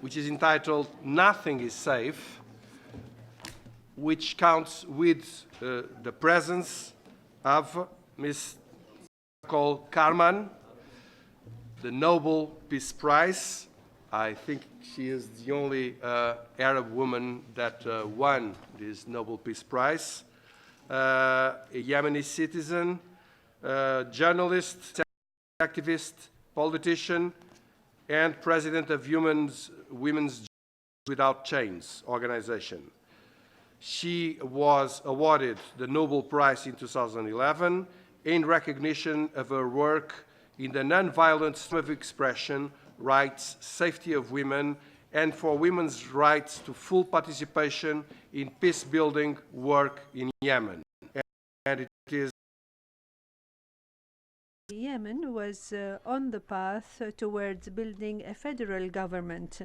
which is entitled "Nothing is Safe," which counts with the presence of Ms. Nicole Carman, the Nobel Peace Prize. I think she is the only Arab woman that won this Nobel Peace Prize. A Yemeni citizen, journalist, activist, politician, and president of Women's Without Chains organization. She was awarded the Nobel Prize in 2011 in recognition of her work in the nonviolent freedom of expression, rights, safety of women, and for women's rights to full participation in peace-building work in Yemen. And it is Yemen was on the path towards building a federal government.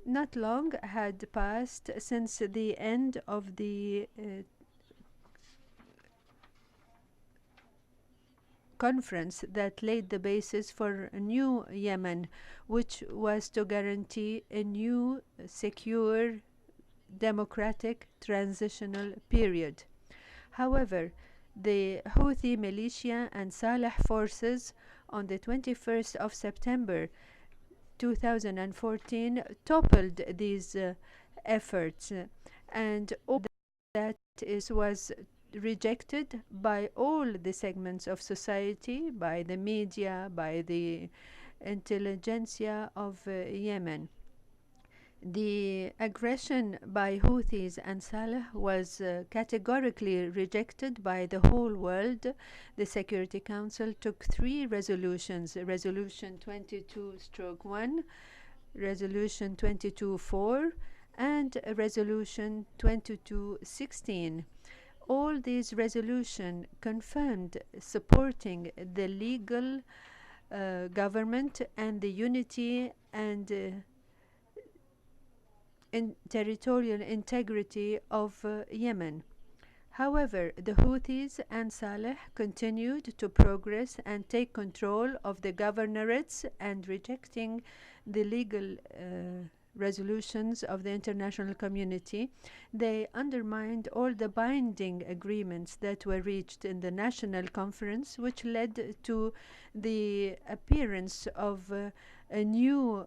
Not long had passed since the end of the conference that laid the basis for a new Yemen, which was to guarantee a new, secure, democratic, transitional period. However, the Houthi militia and Saleh forces on the 21st of September 2014 toppled these efforts, and all that was rejected by all the segments of society, by the media, by the intelligentsia of Yemen. The aggression by Houthis and Saleh was categorically rejected by the whole world. The Security Council took 3 resolutions: Resolution 22/1, Resolution 22/4, and Resolution 22/16. All these resolutions confirmed supporting the legal government and the unity and territorial integrity of Yemen. However, the Houthis and Saleh continued to progress and take control of the governorates, and rejecting the legal resolutions of the international community, they undermined all the binding agreements that were reached in the national conference, which led to the appearance of a new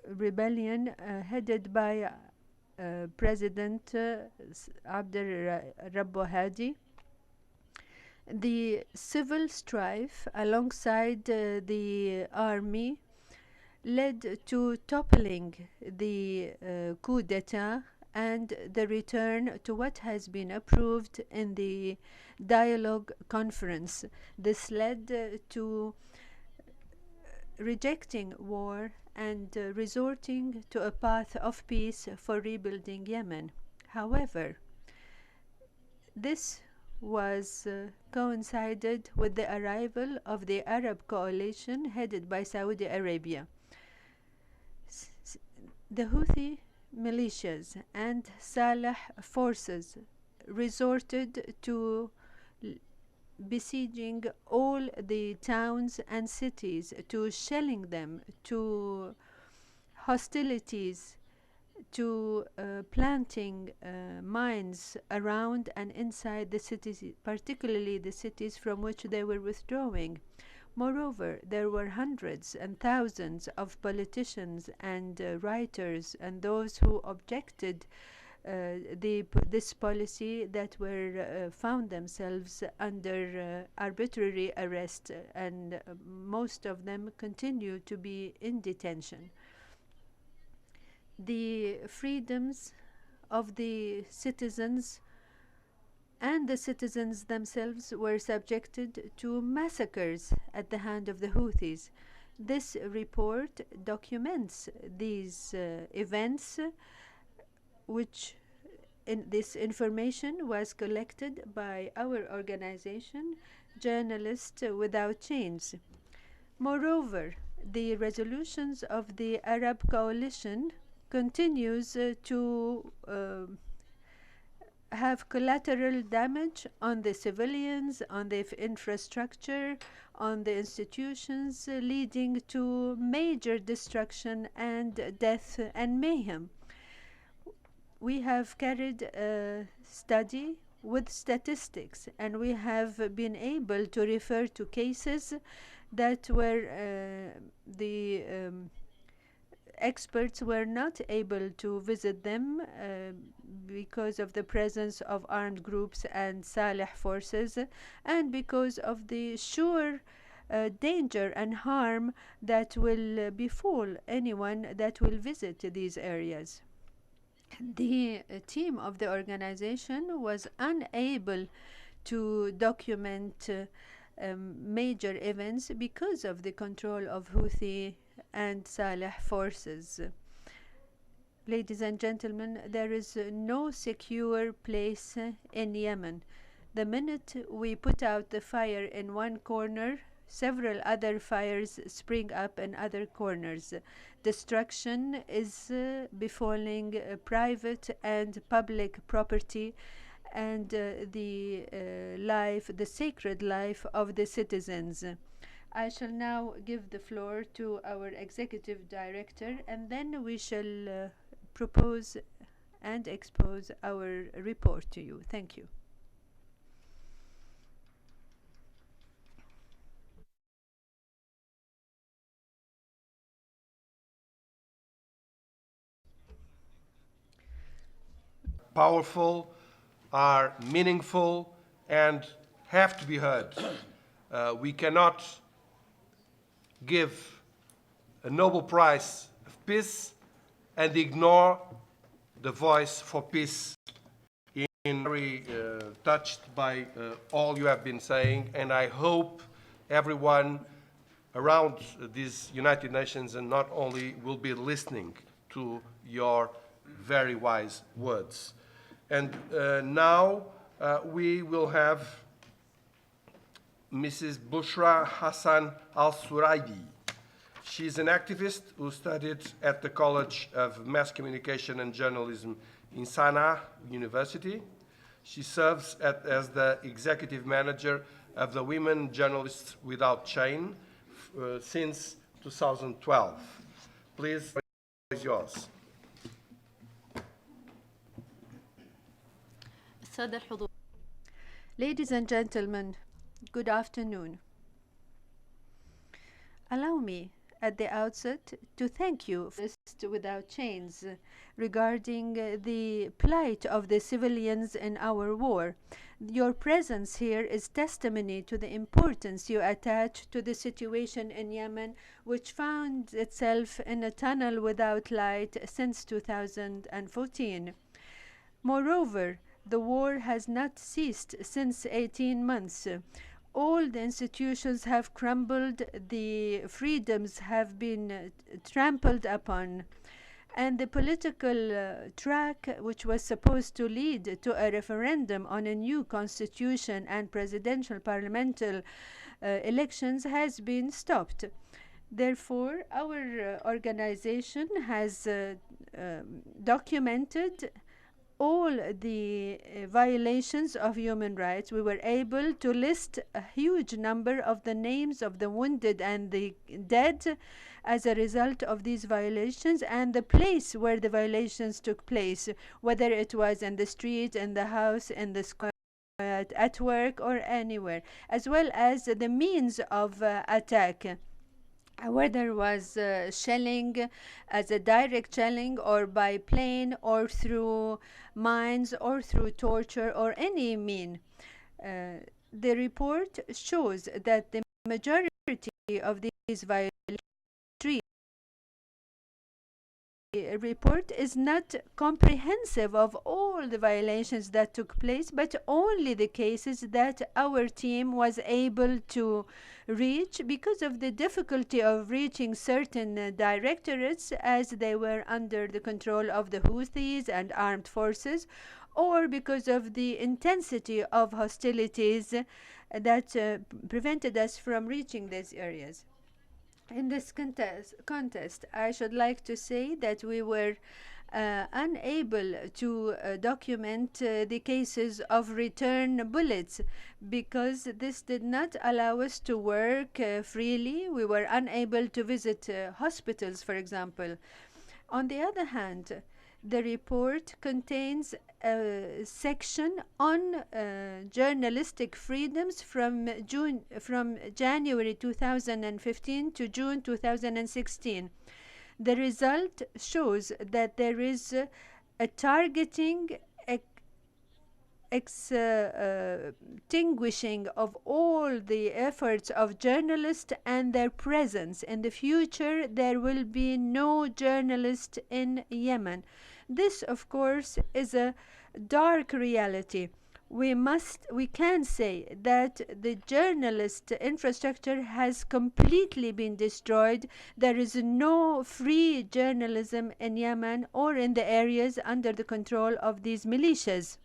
rebellion headed by President Abdel Rabbo Hadi. The civil strife alongside the army led to toppling the coup d'etat and the return to what has been approved in the dialogue conference. This led to rejecting war and resorting to a path of peace for rebuilding Yemen. However, this was coincided with the arrival of the Arab coalition headed by Saudi Arabia. The Houthi militias and Saleh forces resorted to besieging all the towns and cities, to shelling them, to hostilities, to planting mines around and inside the cities, particularly the cities from which they were withdrawing. Moreover, there were hundreds and thousands of politicians and writers and those who objected this policy that were found themselves under arbitrary arrest, and most of them continue to be in detention. The freedoms of the citizens and the citizens themselves were subjected to massacres at the hand of the Houthis. This report documents these events, which this information was collected by our organization, Journalists Without Chains. Moreover, the resolutions of the Arab coalition continues to have collateral damage on the civilians, on the infrastructure, on the institutions, leading to major destruction and death and mayhem. We have carried a study with statistics, and we have been able to refer to cases that were the experts were not able to visit them because of the presence of armed groups and Saleh forces, and because of the sure danger and harm that will befall anyone that will visit these areas. The team of the organization was unable to document major events because of the control of Houthi and Saleh forces. Ladies and gentlemen, there is no secure place in Yemen. The minute we put out the fire in one corner, several other fires spring up in other corners. Destruction is befalling private and public property and the sacred life of the citizens. I shall now give the floor to our executive director, and then we shall propose and expose our report to you. Thank you. Powerful, are meaningful, and have to be heard. We cannot give a Nobel Prize of Peace and ignore the voice for peace. I'm very touched by all you have been saying, and I hope everyone around these United Nations and not only will be listening to your very wise words. And now we will have Mrs. Bushra Hassan Al-Suraibi. She's an activist who studied at the College of Mass Communication and Journalism in Sana'a University. She serves as the executive manager of the Women Journalists Without Chain since 2012. Please, the floor is yours. Ladies and gentlemen, good afternoon. Allow me at the outset to thank you for Journalists Without Chains regarding the plight of the civilians in our war. Your presence here is testimony to the importance you attach to the situation in Yemen, which found itself in a tunnel without light since 2014. Moreover, the war has not ceased since 18 months. All the institutions have crumbled, the freedoms have been trampled upon, and the political track, which was supposed to lead to a referendum on a new constitution and presidential parliamentary elections, has been stopped. Therefore, our organization has documented all the violations of human rights. We were able to list a huge number of the names of the wounded and the dead as a result of these violations, and the place where the violations took place, whether it was in the street, in the house, in the square, at work, or anywhere, as well as the means of attack, whether it was shelling as a direct shelling, or by plane, or through mines, or through torture, or any mean. The report shows that the majority of these violations, the report is not comprehensive of all the violations that took place, but only the cases that our team was able to reach because of the difficulty of reaching certain directorates, as they were under the control of the Houthis and armed forces, or because of the intensity of hostilities that prevented us from reaching these areas. In this contest, I should like to say that we were unable to document the cases of return bullets because this did not allow us to work freely. We were unable to visit hospitals, for example. On the other hand, the report contains a section on journalistic freedoms from January 2015 to June 2016. The result shows that there is a targeting, extinguishing of all the efforts of journalists and their presence. In the future, there will be no journalist in Yemen. This, of course, is a dark reality. We can say that the journalist infrastructure has completely been destroyed. There is no free journalism in Yemen or in the areas under the control of these militias.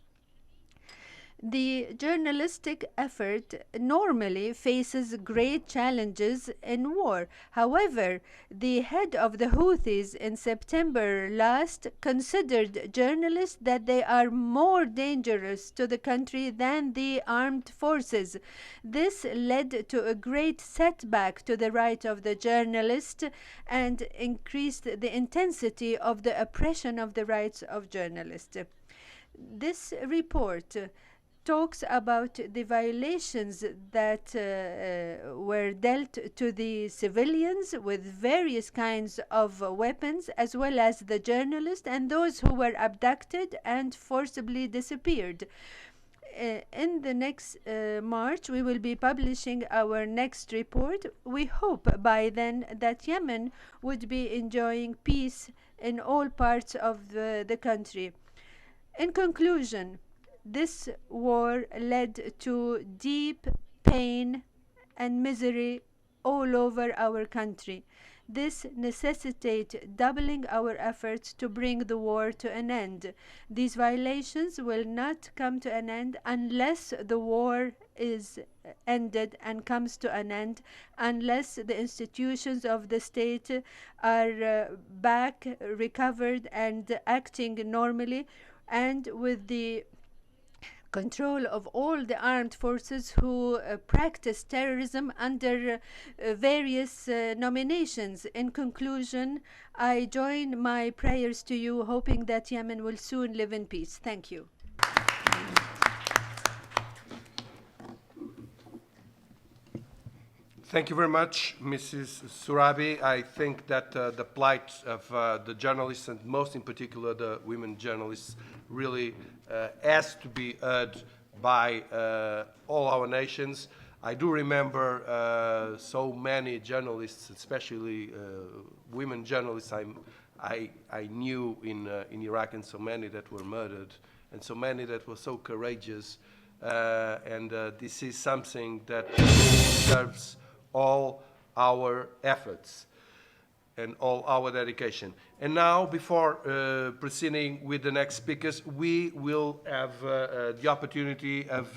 The journalistic effort normally faces great challenges in war. However, the head of the Houthis in September last considered journalists that they are more dangerous to the country than the armed forces. This led to a great setback to the right of the journalist and increased the intensity of the oppression of the rights of journalists. This report talks about the violations that were dealt to the civilians with various kinds of weapons, as well as the journalists and those who were abducted and forcibly disappeared. In the next March, we will be publishing our next report. We hope by then that Yemen would be enjoying peace in all parts of the country. In conclusion, this war led to deep pain and misery all over our country. This necessitates doubling our efforts to bring the war to an end. These violations will not come to an end unless the war is ended and comes to an end, unless the institutions of the state are back, recovered, and acting normally, and with the control of all the armed forces who practice terrorism under various nominations. In conclusion, I join my prayers to you, hoping that Yemen will soon live in peace. Thank you. Thank you very much, Mrs. Surabi. I think that the plight of the journalists, and most in particular the women journalists, really has to be heard by all our nations. I do remember so many journalists, especially women journalists I knew in Iraq, and so many that were murdered, and so many that were so courageous. And this is something that deserves all our efforts and all our dedication. And now, before proceeding with the next speakers, we will have the opportunity of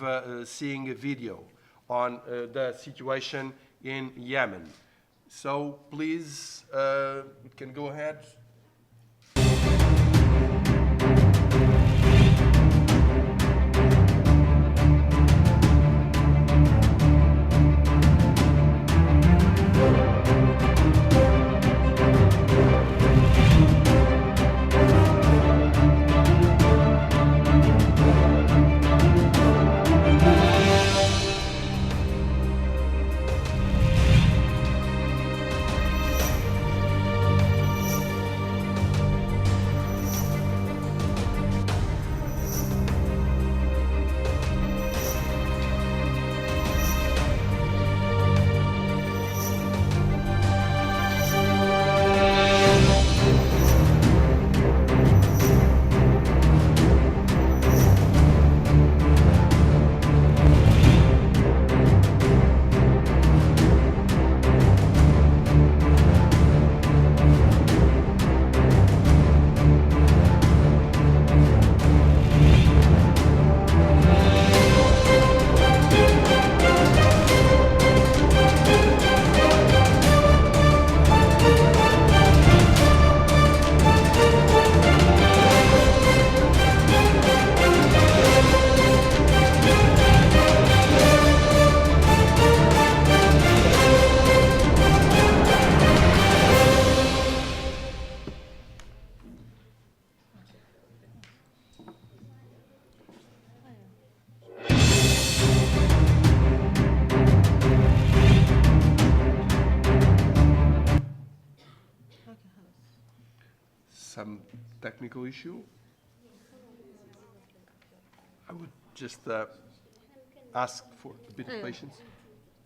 seeing a video on the situation in Yemen. So please, you can go ahead. some technical issue. I would just ask for a bit of patience.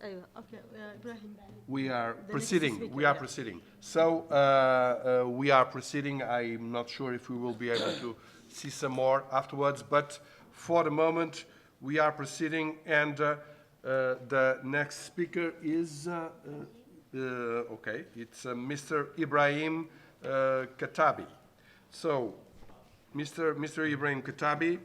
أيوة أوكي إبراهيم. We are next proceeding. speaker, We are yeah. proceeding. So we are proceeding. I'm not sure if we will be able to see some more afterwards, but for the moment we are proceeding. And the next speaker is okay. It's Mr. Ibrahim Katabi. So, Mr. Ibrahim Katabi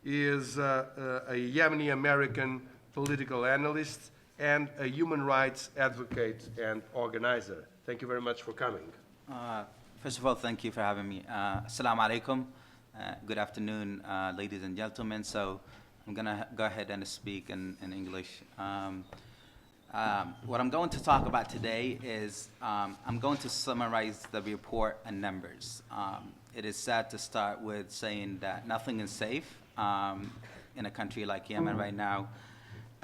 is a Yemeni American political analyst and a human rights advocate and organizer. Thank you very much for coming. First of all, thank you for having me. Assalamu alaikum. Good afternoon, ladies and gentlemen. So I'm going to go ahead and speak in English. What I'm going to talk about today is I'm going to summarize the report and numbers. It is sad to start with saying that nothing is safe in a country like Yemen right now.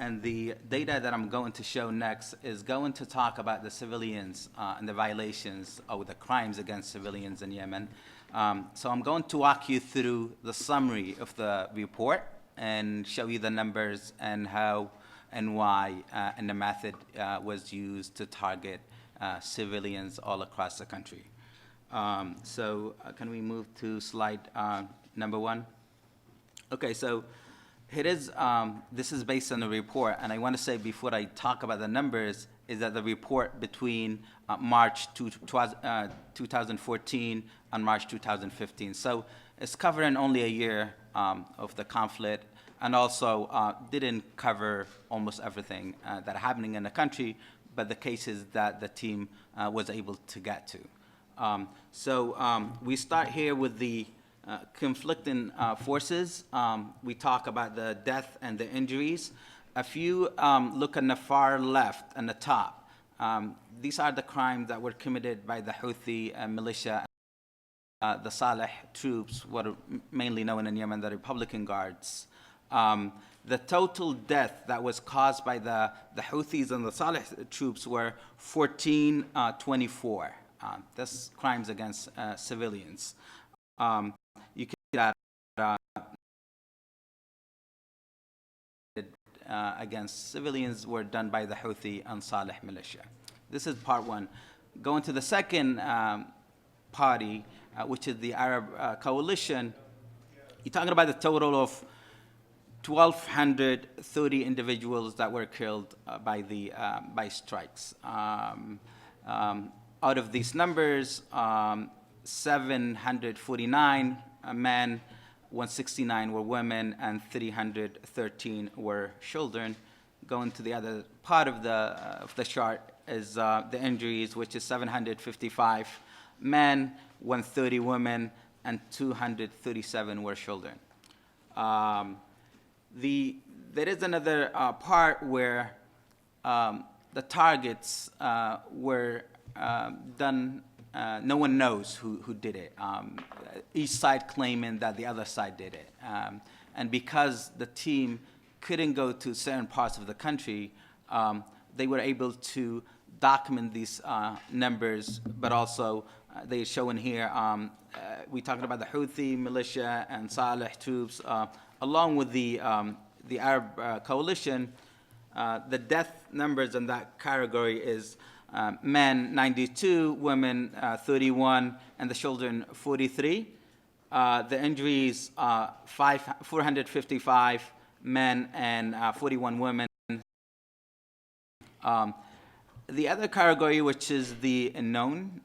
And the data that I'm going to show next is going to talk about the civilians and the violations or the crimes against civilians in Yemen. So I'm going to walk you through the summary of the report and show you the numbers and how and why and the method was used to target civilians all across the country. So can we move to slide number 1? Okay, so it is, this is based on a report, and I want to say before I talk about the numbers is that the report between March 2014 and March 2015. So it's covering only a year of the conflict, and also didn't cover almost everything that are happening in the country, but the cases that the team was able to get to. So we start here with the conflicting forces. We talk about the death and the injuries. If you look on the far left and the top, these are the crimes that were committed by the Houthi militia, the Saleh troops, what are mainly known in Yemen, the Republican Guards. The total death that was caused by the Houthis and the Saleh troops were 1424. That's crimes against civilians. You can see that against civilians were done by the Houthi and Saleh militia. This is part 1. Going to the second party, which is the Arab coalition, you're talking about a total of 1,230 individuals that were killed by strikes. Out of these numbers, 749 men, 169 were women, and 313 were children. Going to the other part of the chart is the injuries, which is 755 men, 130 women, and 237 were children. There is another part where the targets were done. No one knows who did it. Each side claiming that the other side did it. And because the team couldn't go to certain parts of the country, they were able to document these numbers, but also they show in here, we're talking about the Houthi militia and Saleh troops, along with the Arab coalition. The death numbers in that category is men 92, women 31, and the children 43. The injuries 455 men and 41 women. The other category, which is the unknown,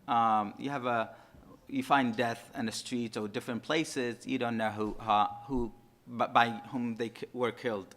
you find death in the streets or different places. You don't know by whom they were killed.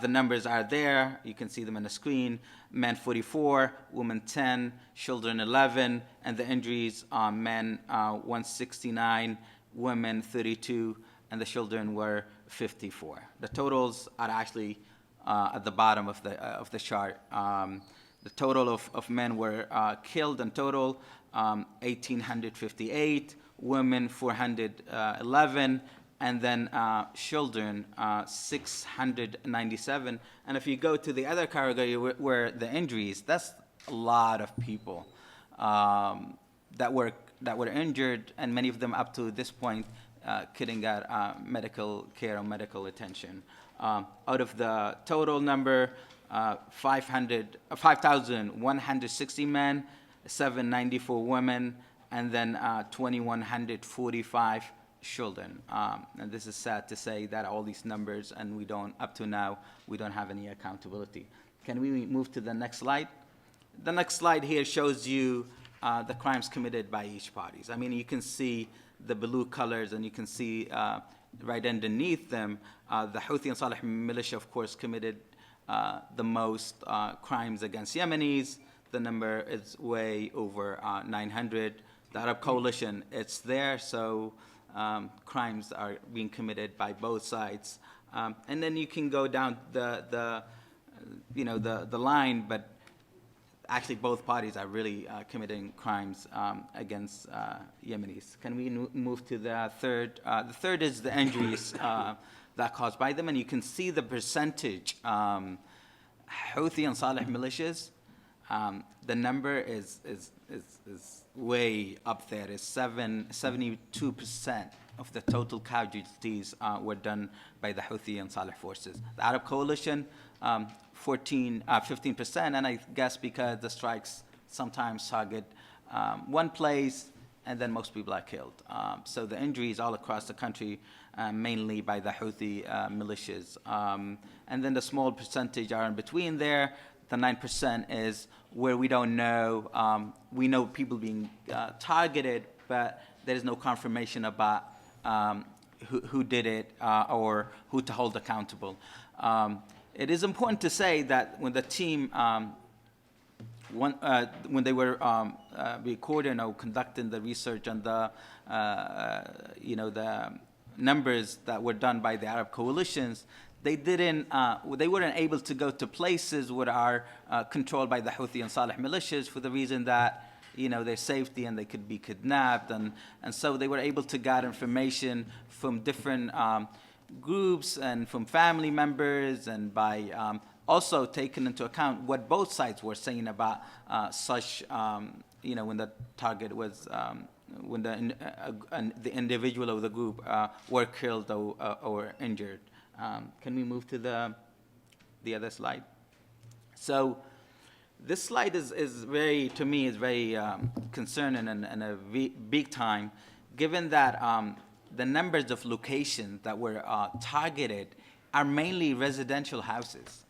The numbers are there. You can see them on the screen. Men 44, women 10, children 11, and the injuries are men 169, women 32, and the children were 54. The totals are actually at the bottom of the chart. The total of men were killed in total 1,858, women 411, and then children 697. And if you go to the other category where the injuries, that's a lot of people that were that were injured, and many of them up to this point couldn't get medical care or medical attention. Out of the total number, 5,160 men, 794 women, and then 2,145 children. And this is sad to say that all these numbers, and we don't, up to now, we don't have any accountability. Can we move to the next slide? The next slide here shows you the crimes committed by each parties. I mean, you can see the blue colors, and you can see right underneath them, the Houthi and Saleh militia, of course, committed the most crimes against Yemenis. The number is way over 900. The Arab coalition, it's there, so crimes are being committed by both sides. And then you can go down the line, but actually both parties are really committing crimes against Yemenis. Can we move to the third? The third is the injuries that caused by them, and you can see the percentage. Houthi and Saleh militias, the number is way up there. It's 72% of the total casualties were done by the Houthi and Saleh forces. The Arab coalition, 15%, and I guess because the strikes sometimes target one place, and then most people are killed. So the injuries all across the country, mainly by the Houthi militias. And then the small percentage are in between there. The 9% is where we don't know. We know people being targeted, but there is no confirmation about who did it or who to hold accountable. It is important to say that when the team, when they were recording or conducting the research on the, the numbers that were done by the Arab coalitions, they weren't able to go to places that are controlled by the Houthi and Saleh militias for the reason that, their safety and they could be kidnapped. And so they were able to get information from different groups and from family members, and by also taking into account what both sides were saying about such, when the target was, when the individual or the group were killed or injured. Can we move to the other slide? So this slide is very, to me, is very concerning and a big time, given that the numbers of locations that were targeted are mainly residential houses.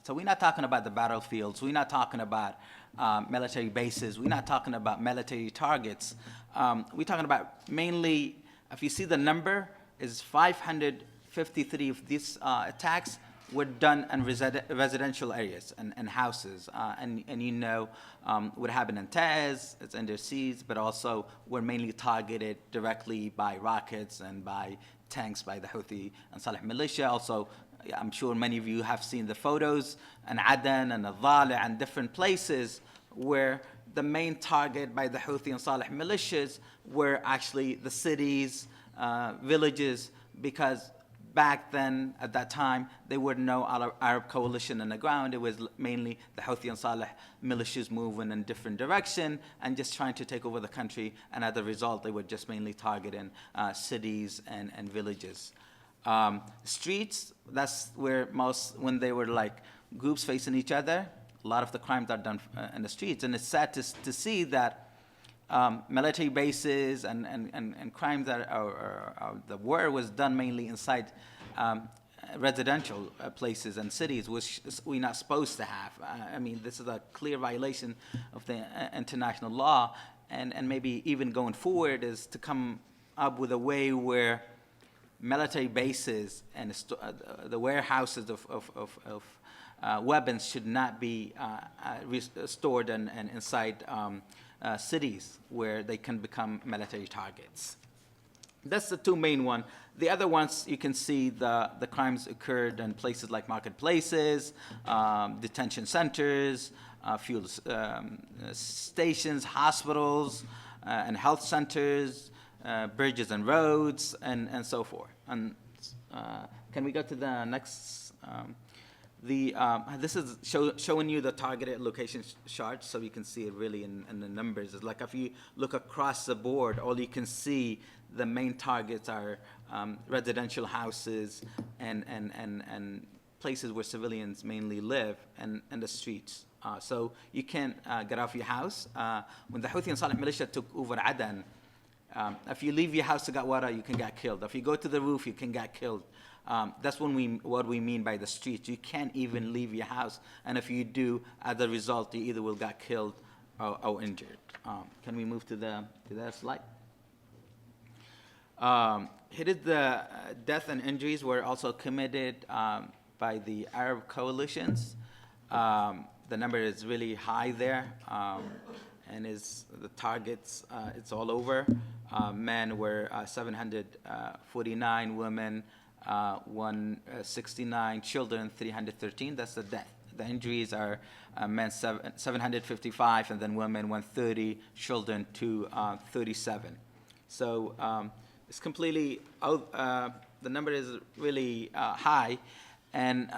So we're not talking about the battlefields. We're not talking about military bases. We're not talking about military targets. We're talking about mainly, if you see the number, is 553 of these attacks were done in residential areas and houses. And what happened in Tez, it's under siege, but also were mainly targeted directly by rockets and by tanks by the Houthi and Saleh militia. Also, I'm sure many of you have seen the photos in Aden and Al-Dhaleh and different places where the main target by the Houthi and Saleh militias were actually the cities, villages, because back then, at that time, there were no Arab coalition on the ground. It was mainly the Houthi and Saleh militias moving in different direction and just trying to take over the country. And as a result, they were just mainly targeting cities and villages. Streets, that's where when they were like groups facing each other, a lot of the crimes are done in the streets. And it's sad to see that military bases and crimes that the war was done mainly inside residential places and cities, which we're not supposed to have. I mean, this is a clear violation of the international law, and maybe even going forward is to come up with a way where military bases and the warehouses of weapons should not be stored and inside cities where they can become military targets. That's the two main ones. The other ones, you can see the crimes occurred in places like marketplaces, detention centers, fuel stations, hospitals, and health centers, bridges and roads, and so forth. And can we go to the next? This is showing you the targeted location chart, so you can see it really in the numbers. It's like if you look across the board, all you can see the main targets are residential houses and places where civilians mainly live, and the streets. So you can't get off your house. When the Houthi and Saleh militia took over Aden, if you leave your house to Gatwara, you can get killed. If you go to the roof, you can get killed. That's what we mean by the streets. You can't even leave your house, and if you do, as a result, you either will get killed or injured. Can we move to that slide? Here is the death and injuries were also committed by the Arab coalitions. The number is really high there, and is the targets. It's all over. Men were 749, women 169, children 313. That's the death. The injuries are men 755, and then women 130, children 237. So it's completely out. The number is really high, and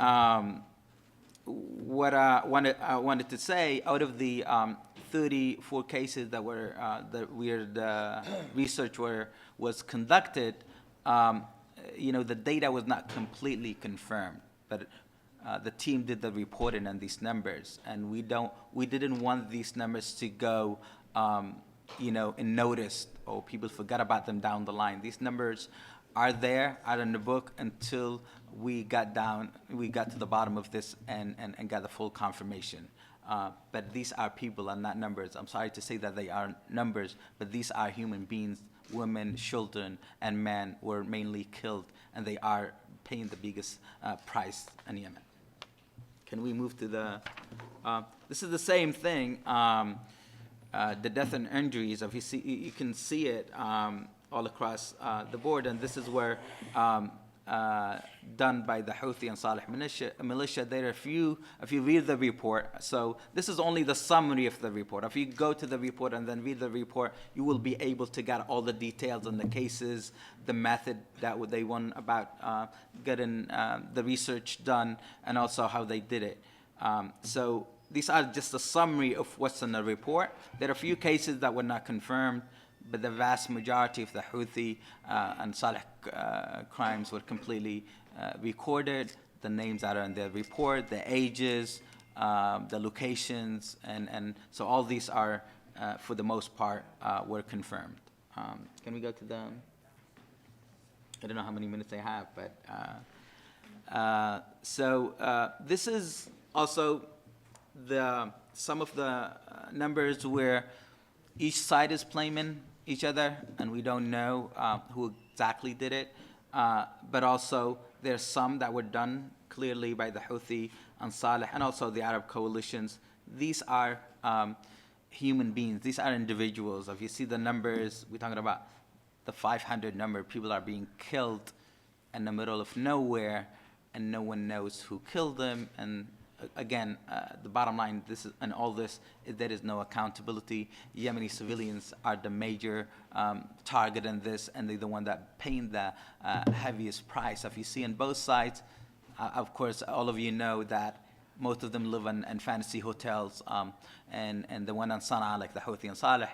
what I wanted to say, out of the 34 cases that were the research was conducted, the data was not completely confirmed, but the team did the reporting on these numbers, and we didn't want these numbers to go unnoticed, or people forgot about them down the line. These numbers are there, are in the book, until we got to the bottom of this and got the full confirmation. But these are people and not numbers. I'm sorry to say that they are numbers, but these are human beings. Women, children, and men were mainly killed, and they are paying the biggest price in Yemen. Can we move to this is the same thing. The death and injuries, if you can see it all across the board, and this is where done by the Houthi and Saleh militia. There are if you read the report, so this is only the summary of the report. If you go to the report and then read the report, you will be able to get all the details on the cases, the method that they went about getting the research done, and also how they did it. So these are just a summary of what's in the report. There are a few cases that were not confirmed, but the vast majority of the Houthi and Saleh crimes were completely recorded. The names that are in the report, the ages, the locations, and so all these are, for the most part, were confirmed. Can we go to the, I don't know how many minutes I have, but this is also some of the numbers where each side is blaming each other, and we don't know who exactly did it. But also, there's some that were done clearly by the Houthi and Saleh, and also the Arab coalitions. These are human beings. These are individuals. If you see the numbers, we're talking about the 500 number. People are being killed in the middle of nowhere, and no one knows who killed them. And again, the bottom line, all this, there is no accountability. Yemeni civilians are the major target in this, and they're the one that paying the heaviest price. If you see on both sides, of course, all of you know that most of them live in fantasy hotels, and the one on Sana'a, like the Houthi and Saleh,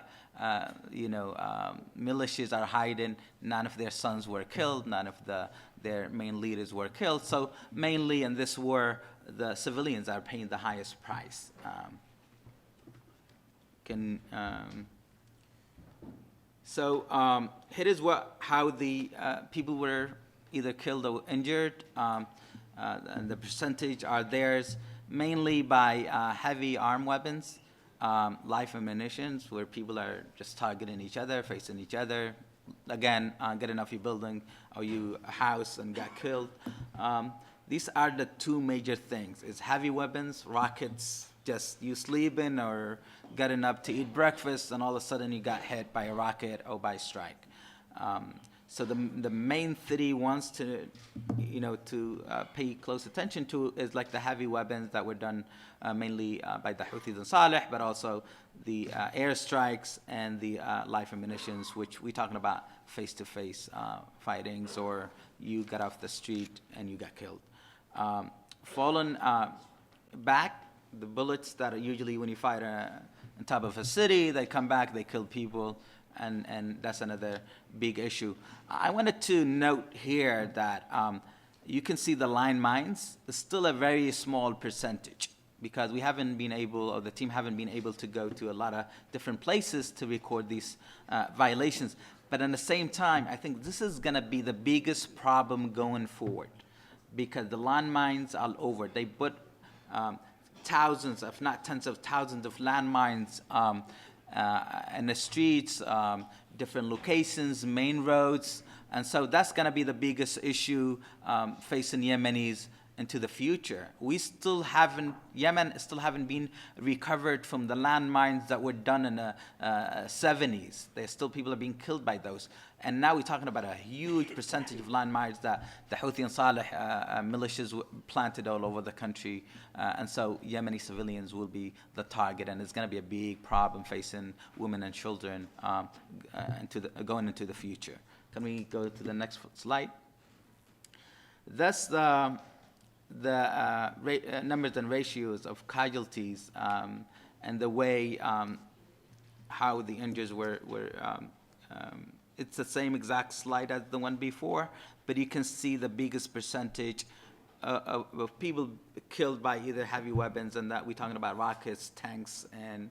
militias are hiding. None of their sons were killed. None of their main leaders were killed. So mainly in this war, the civilians are paying the highest price. Here is how the people were either killed or injured, and the percentage are theirs, mainly by heavy armed weapons, live ammunitions, where people are just targeting each other, facing each other. Again, getting off your building or your house and got killed. These are the two major things. It's heavy weapons, rockets, just you sleeping or getting up to eat breakfast, and all of a sudden you got hit by a rocket or by a strike. So the main three ones to pay close attention to is like the heavy weapons that were done mainly by the Houthis and Saleh, but also the airstrikes and the live ammunitions, which we're talking about face-to-face fightings, or you got off the street and you got killed. fallen back. The bullets that are usually when you fire on top of a city, they come back, they kill people, and that's another big issue. I wanted to note here that you can see the line mines is still a very small percentage because we haven't been able, or the team haven't been able to go to a lot of different places to record these violations. But at the same time, I think this is going to be the biggest problem going forward because the landmines are over. They put thousands, if not tens of thousands of landmines in the streets, different locations, main roads. And so that's going to be the biggest issue facing Yemenis into the future. Yemen still haven't been recovered from the landmines that were done in the 70s. There's still people are being killed by those. And now we're talking about a huge percentage of landmines that the Houthi and Saleh militias planted all over the country. And so Yemeni civilians will be the target, and it's going to be a big problem facing women and children going into the future. Can we go to the next slide? That's the numbers and ratios of casualties and the way how the injuries were it's the same exact slide as the one before, but you can see the biggest percentage of people killed by either heavy weapons, and that we're talking about rockets, tanks, and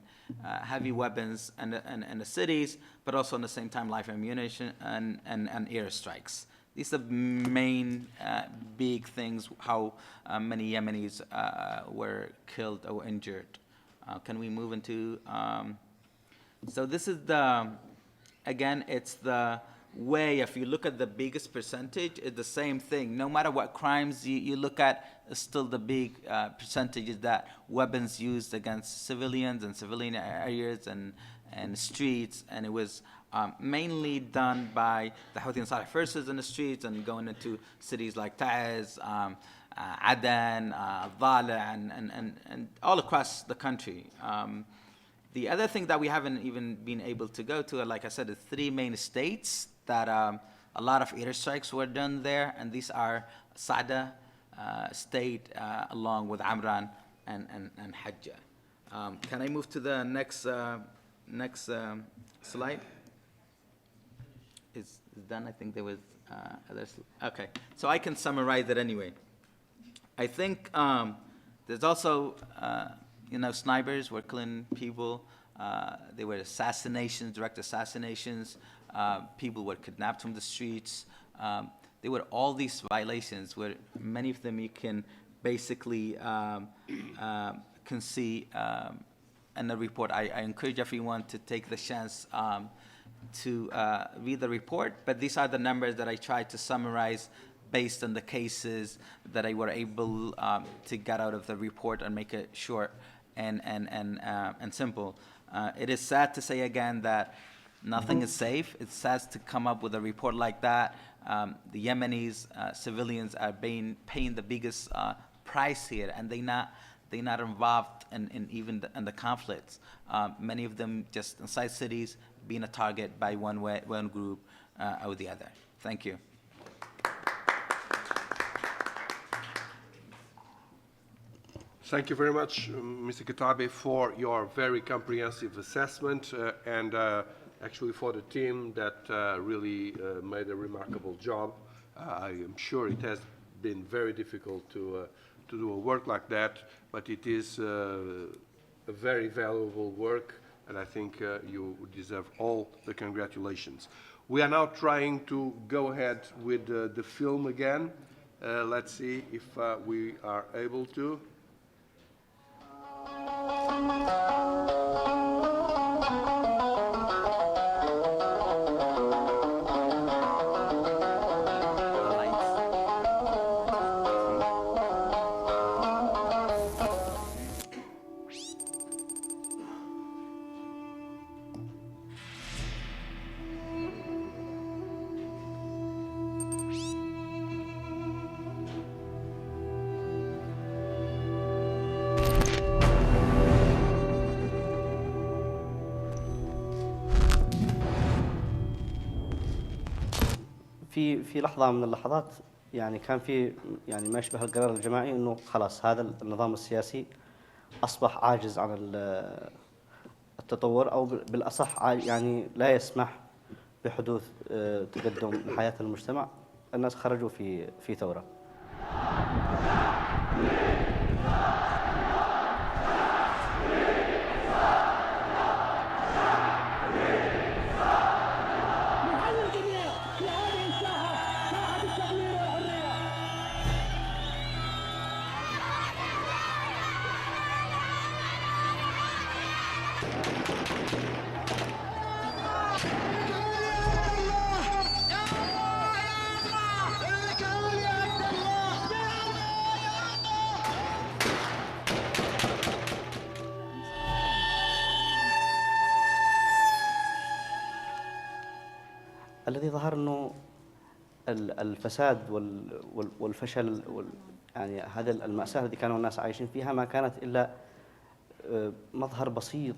heavy weapons in the cities, but also at the same time live ammunition and airstrikes. These are the main big things, how many Yemenis were killed or injured. Can we move into, so this is again, it's the way, if you look at the biggest percentage, it's the same thing. No matter what crimes you look at, it's still the big percentage is that weapons used against civilians and civilian areas and streets, and it was mainly done by the Houthi and Saleh forces in the streets and going into cities like Taiz, Aden, Dhala, and all across the country. The other thing that we haven't even been able to go to, like I said, the three main states that a lot of airstrikes were done there, and these are Sada state along with Amran and Hajjah. Can I move to the next slide? Is done. I think there was others. Okay, so I can summarize it anyway. I think there's also snipers were killing people. There were assassinations, direct assassinations. People were kidnapped from the streets. There were all these violations where many of them you can basically can see in the report. I encourage everyone to take the chance to read the report, but these are the numbers that I tried to summarize based on the cases that I were able to get out of the report and make it short and simple. It is sad to say again that nothing is safe. It's sad to come up with a report like that. The Yemenis civilians are paying the biggest price here, and they're not involved in even in the conflicts. Many of them just inside cities being a target by one group or the other. Thank you. Thank you very much, Mr. Katabi, for your very comprehensive assessment and actually for the team that really made a remarkable job. I am sure it has been very difficult to do a work like that, but it is a very valuable work, and I think you deserve all the congratulations. We are now trying to go ahead with the film again. Let's see if we are able to. في لحظة من اللحظات يعني كان في يعني ما يشبه القرار الجماعي، انه خلاص هذا النظام السياسي اصبح عاجز عن التطور، او بالاصح يعني لا يسمح بحدوث تقدم لحياة المجتمع. الناس خرجوا في ثورة. الذي ظهر أنه الفساد والفشل يعني هذا المأساة التي كانوا الناس عايشين فيها ما كانت إلا مظهر بسيط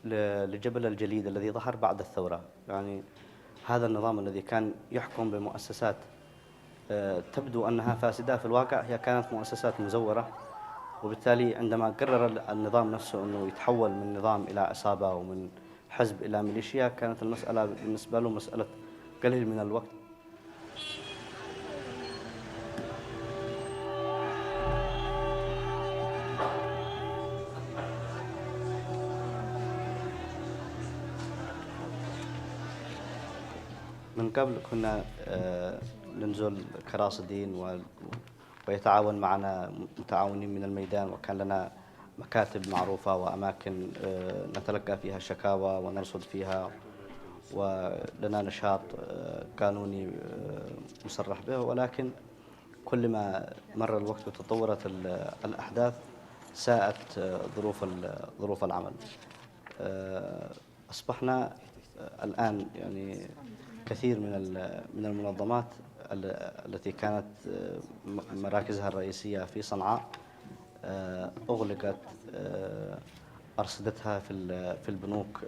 لجبل الجليد الذي ظهر بعد الثورة. يعني هذا النظام الذي كان يحكم بمؤسسات تبدو أنها فاسدة، في الواقع هي كانت مؤسسات مزورة. وبالتالي عندما قرر النظام نفسه أنه يتحول من نظام إلى عصابة ومن حزب إلى ميليشيا، كانت المسألة بالنسبة له مسألة قليل من الوقت. من قبل كنا ننزل كراصدين ويتعاون معنا متعاونين من الميدان، وكان لنا مكاتب معروفة وأماكن نتلقى فيها الشكاوى ونرصد فيها، ولنا نشاط قانوني مصرح به. ولكن كلما مر الوقت وتطورت الأحداث ساءت ظروف العمل. أصبحنا الآن يعني كثير من المنظمات التي كانت مراكزها الرئيسية في صنعاء أغلقت، أرصدتها في البنوك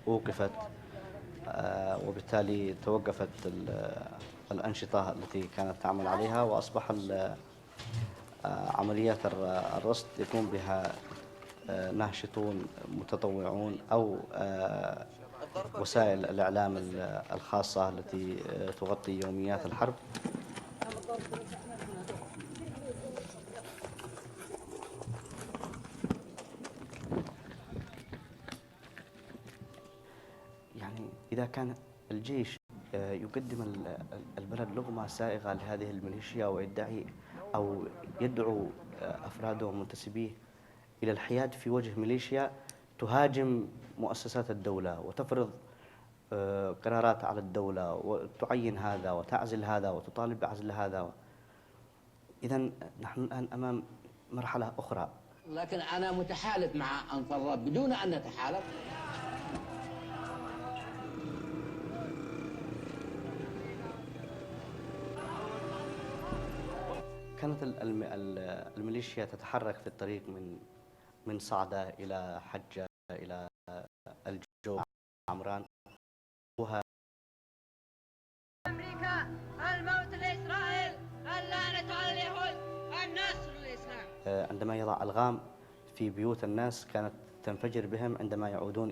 أوقفت، وبالتالي توقفت الأنشطة التي كانت تعمل عليها، وأصبح عمليات الرصد يقوم بها ناشطون متطوعون أو وسائل الإعلام الخاصة التي تغطي يوميات الحرب. يعني إذا كان الجيش يقدم البلد لغمة سائغة لهذه الميليشيا ويدعي أو يدعو أفراده ومنتسبيه إلى الحياد في وجه ميليشيا تهاجم مؤسسات الدولة وتفرض قرارات على الدولة وتعين هذا وتعزل هذا وتطالب بعزل هذا، إذن نحن الآن أمام مرحلة أخرى. لكن أنا متحالف مع أنصار الله بدون أن نتحالف. كانت الميليشيا تتحرك في الطريق من صعدة إلى حجة إلى الجوب عمران. أمريكا الموت لإسرائيل، اللعنة على اليهود، النصر للإسلام. عندما يضع ألغام في بيوت الناس كانت تنفجر بهم عندما يعودون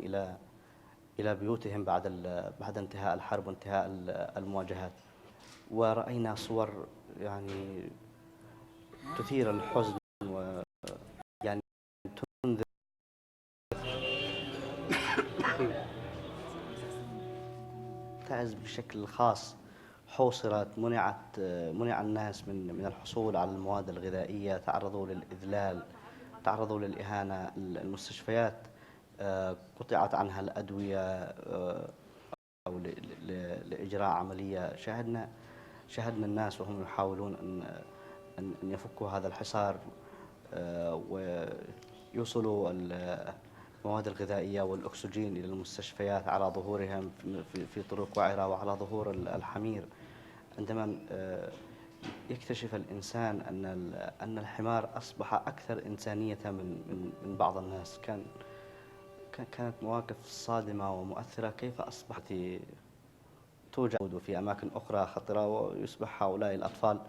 إلى بيوتهم بعد انتهاء الحرب وانتهاء المواجهات. ورأينا صور يعني تثير الحزن ويعني تنذر. تعز بشكل خاص حوصرت، منع الناس من الحصول على المواد الغذائية، تعرضوا للإذلال، تعرضوا للإهانة. المستشفيات قطعت عنها الأدوية أو لإجراء عملية. شاهدنا الناس وهم يحاولون أن يفكوا هذا الحصار ويوصلوا المواد الغذائية والأكسجين إلى المستشفيات على ظهورهم في طرق وعرة وعلى ظهور الحمير. عندما يكتشف الإنسان أن الحمار أصبح أكثر إنسانية من بعض الناس، كانت مواقف صادمة ومؤثرة. كيف أصبحت توجد في أماكن أخرى خطرة ويصبح هؤلاء الأطفال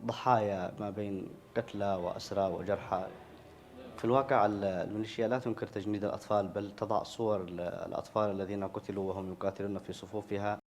ضحايا ما بين قتلى وأسرى وجرحى. في الواقع الميليشيا لا تنكر تجنيد الأطفال، بل تضع صور الأطفال الذين قتلوا وهم يقاتلون في صفوفها